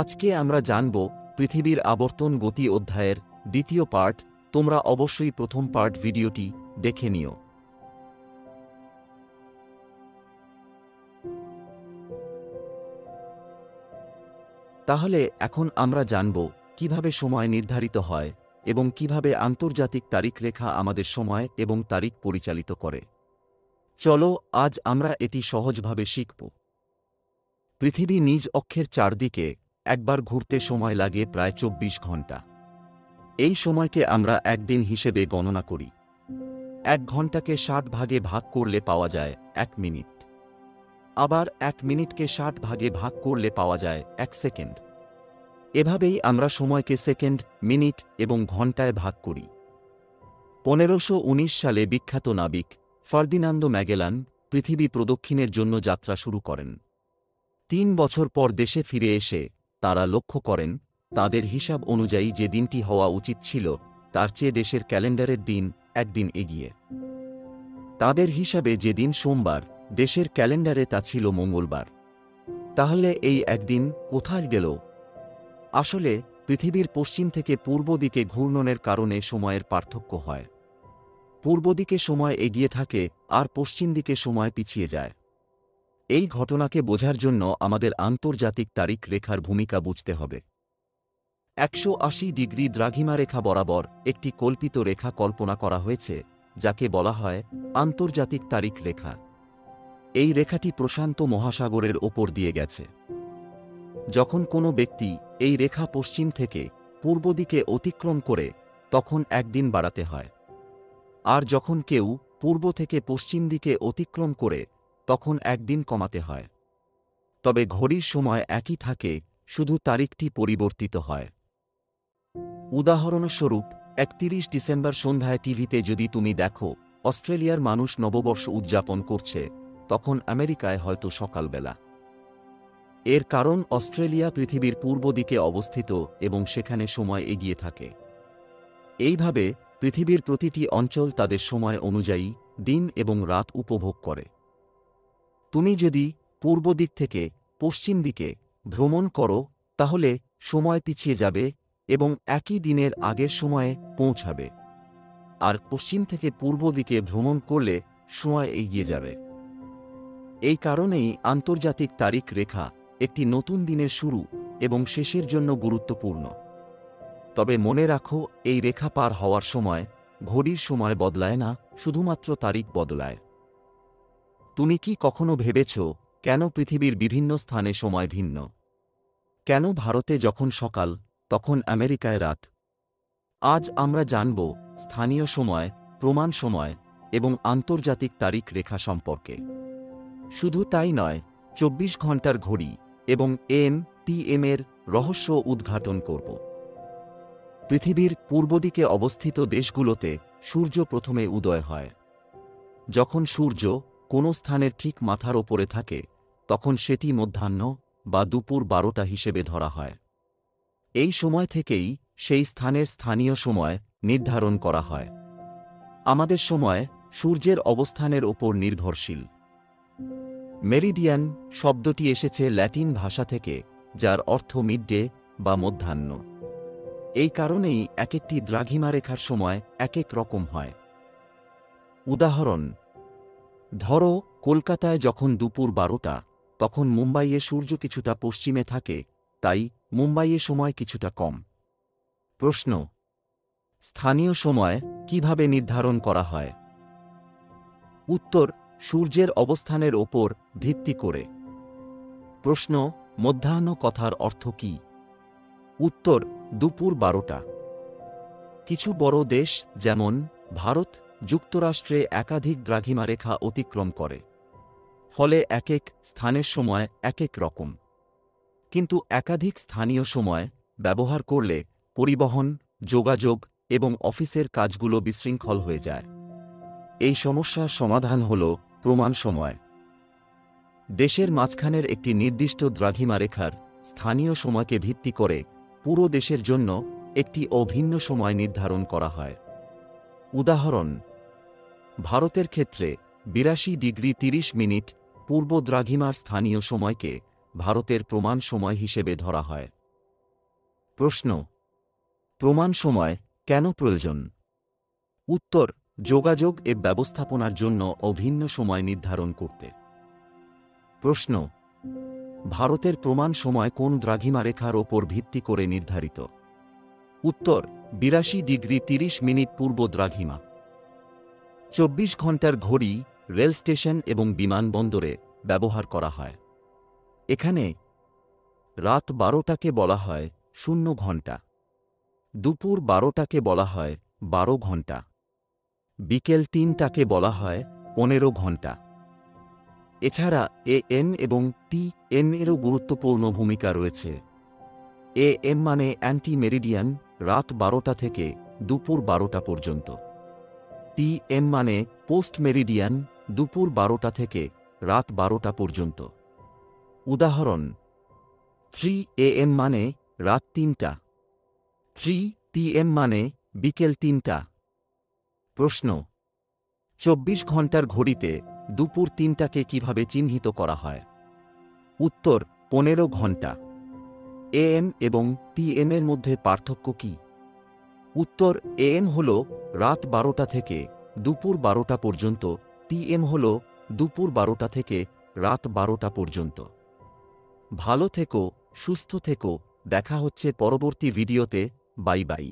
আজকে আমরা জানব পৃথিবীর আবর্তন গতি অধ্যায়ের দ্বিতীয় পার্ট। তোমরা অবশ্যই প্রথম পার্ট ভিডিওটি দেখে নিও। তাহলে এখন আমরা জানব কিভাবে সময় নির্ধারিত হয় এবং কিভাবে আন্তর্জাতিক তারিখ রেখা আমাদের সময় এবং তারিখ পরিচালিত করে। চলো আজ আমরা এটি সহজভাবে শিখব। পৃথিবী নিজ অক্ষের চারদিকে একবার ঘুরতে সময় লাগে প্রায় ২৪ ঘন্টা। এই সময়কে আমরা একদিন হিসেবে গণনা করি। ১ ঘন্টাকে ৬০ ভাগে ভাগ করলে পাওয়া যায় ১ মিনিট। আবার ১ মিনিটকে ৬০ ভাগে ভাগ করলে পাওয়া যায় ১ সেকেন্ড। এভাবেই আমরা সময়কে সেকেন্ড, মিনিট এবং ঘন্টায় ভাগ করি। ১৫১৯ সালে বিখ্যাত নাবিক ফার্দিনান্দো ম্যাগেলান পৃথিবী প্রদক্ষিণের জন্য যাত্রা শুরু করেন। ৩ বছর পর দেশে ফিরে এসে তাঁরা লক্ষ্য করেন তাঁদের হিসাব অনুযায়ী যে দিনটি হওয়া উচিত ছিল তার চেয়ে দেশের ক্যালেন্ডারের দিন একদিন এগিয়ে। তাঁদের হিসাবে যে দিন সোমবার, দেশের ক্যালেন্ডারে তা ছিল মঙ্গলবার। তাহলে এই একদিন কোথায় গেল? আসলে পৃথিবীর পশ্চিম থেকে পূর্ব দিকে ঘূর্ণনের কারণে সময়ের পার্থক্য হয়। পূর্ব দিকে সময় এগিয়ে থাকে আর পশ্চিম দিকে সময় পিছিয়ে যায়। এই ঘটনাকে বোঝার জন্য আমাদের আন্তর্জাতিক তারিখ রেখার ভূমিকা বুঝতে হবে। ১৮০ ডিগ্রি দ্রাঘিমারেখা বরাবর একটি কল্পিত রেখা কল্পনা করা হয়েছে, যাকে বলা হয় আন্তর্জাতিক তারিখ রেখা। এই রেখাটি প্রশান্ত মহাসাগরের ওপর দিয়ে গেছে। যখন কোনো ব্যক্তি এই রেখা পশ্চিম থেকে পূর্ব দিকে অতিক্রম করে তখন একদিন বাড়াতে হয়, আর যখন কেউ পূর্ব থেকে পশ্চিম দিকে অতিক্রম করে তখন একদিন কমাতে হয়। তবে ঘড়ির সময় একই থাকে, শুধু তারিখটি পরিবর্তিত হয়। উদাহরণস্বরূপ ৩১ ডিসেম্বর সন্ধ্যায় টিভিতে যদি তুমি দেখো অস্ট্রেলিয়ার মানুষ নববর্ষ উদযাপন করছে, তখন আমেরিকায় হয়তো সকালবেলা। এর কারণ অস্ট্রেলিয়া পৃথিবীর পূর্ব দিকে অবস্থিত এবং সেখানে সময় এগিয়ে থাকে। এইভাবে পৃথিবীর প্রতিটি অঞ্চল তাদের সময় অনুযায়ী দিন এবং রাত উপভোগ করে। তুমি যদি পূর্ব দিক থেকে পশ্চিম দিকে ভ্রমণ করো তাহলে সময় পিছিয়ে যাবে এবং একই দিনের আগের সময়ে পৌঁছাবে, আর পশ্চিম থেকে পূর্ব দিকে ভ্রমণ করলে সময় এগিয়ে যাবে। এই কারণেই আন্তর্জাতিক তারিখ রেখা একটি নতুন দিনের শুরু এবং শেষের জন্য গুরুত্বপূর্ণ। তবে মনে রাখো, এই রেখা পার হওয়ার সময় ঘড়ির সময় বদলায় না, শুধুমাত্র তারিখ বদলায়। তুমি কি কখনো ভেবেছ কেন পৃথিবীর বিভিন্ন স্থানে সময় ভিন্ন? কেন ভারতে যখন সকাল তখন আমেরিকায় রাত? আজ আমরা জানব স্থানীয় সময়, প্রমাণ সময় এবং আন্তর্জাতিক তারিখ রেখা সম্পর্কে। শুধু তাই নয়, ২৪ ঘন্টার ঘড়ি এবং PM এর রহস্য উদ্ঘাটন করব। পৃথিবীর পূর্ব দিকে অবস্থিত দেশগুলোতে সূর্য প্রথমে উদয় হয়। যখন সূর্য কোনো স্থানের ঠিক মাথার ওপরে থাকে তখন সেটি মধ্যাহ্ন বা দুপুর ১২টা হিসেবে ধরা হয়। এই সময় থেকেই সেই স্থানের স্থানীয় সময় নির্ধারণ করা হয়। আমাদের সময় সূর্যের অবস্থানের ওপর নির্ভরশীল। মেরিডিয়ান শব্দটি এসেছে ল্যাটিন ভাষা থেকে, যার অর্থ মিডডে বা মধ্যাহ্ন। এই কারণেই একেকটি দ্রাঘিমারেখার সময় একেক রকম হয়। উদাহরণ, ধরো কলকাতায় যখন দুপুর ১২টা, তখন মুম্বাইয়ে সূর্য কিছুটা পশ্চিমে থাকে, তাই মুম্বাইয়ে সময় কিছুটা কম। প্রশ্ন: স্থানীয় সময় কিভাবে নির্ধারণ করা হয়? উত্তর: সূর্যের অবস্থানের ওপর ভিত্তি করে। প্রশ্ন: মধ্যাহ্ন কথার অর্থ কী? উত্তর: দুপুর ১২টা। কিছু বড় দেশ যেমন ভারত, যুক্তরাষ্ট্রে একাধিক দ্রাঘিমারেখা অতিক্রম করে, ফলে একেক স্থানের সময় একেক রকম। কিন্তু একাধিক স্থানীয় সময় ব্যবহার করলে পরিবহন, যোগাযোগ এবং অফিসের কাজগুলো বিশৃঙ্খল হয়ে যায়। এই সমস্যার সমাধান হল প্রমাণ সময়। দেশের মাঝখানের একটি নির্দিষ্ট দ্রাঘিমারেখার স্থানীয় সময়কে ভিত্তি করে পুরো দেশের জন্য একটি অভিন্ন সময় নির্ধারণ করা হয়। উদাহরণ, ভারতের ক্ষেত্রে ৮২ ডিগ্রি ৩০ মিনিট পূর্ব দ্রাঘিমার স্থানীয় সময়কে ভারতের প্রমাণ সময় হিসেবে ধরা হয়। প্রশ্ন: প্রমাণ সময় কেন প্রয়োজন? উত্তর: যোগাযোগ ও ব্যবস্থাপনার জন্য অভিন্ন সময় নির্ধারণ করতে। প্রশ্ন: ভারতের প্রমাণ সময় কোন দ্রাঘিমারেখার ওপর ভিত্তি করে নির্ধারিত? উত্তর: 82°30' পূর্ব দ্রাঘিমা। 24 ঘন্টার ঘড়ি রেল স্টেশন এবং বিমানবন্দরে ব্যবহার করা হয়। এখানে রাত 12টাকে বলা হয় 0 ঘন্টা, দুপুর 12টাকে বলা হয় 12 ঘন্টা, বিকেল 3টাকে বলা হয় 15 ঘন্টা। এছাড়া AM এবং PM এরও গুরুত্বপূর্ণ ভূমিকা রয়েছে। AM মানে অ্যান্টি মেরিডিয়ান, রাত 12টা থেকে দুপুর 12টা পর্যন্ত। PM মানে পোস্ট মেরিডিয়ান, দুপুর 12টা থেকে রাত 12টা পর্যন্ত। উদাহরণ: 3 AM মানে রাত 3টা, 3 PM মানে বিকেল 3টা। প্রশ্ন: 24 ঘন্টার ঘড়িতে দুপুর 3টাকে কিভাবে চিহ্নিত করা হয়? উত্তর: 15 ঘন্টা। AM এবং PM এর মধ্যে পার্থক্য কি? উত্তর: AM হল রাত 12টা থেকে দুপুর 12টা পর্যন্ত, PM হল দুপুর 12টা থেকে রাত 12টা পর্যন্ত। ভালো থেকো, সুস্থ থেকো, দেখা হচ্ছে পরবর্তী ভিডিওতে। Bye bye.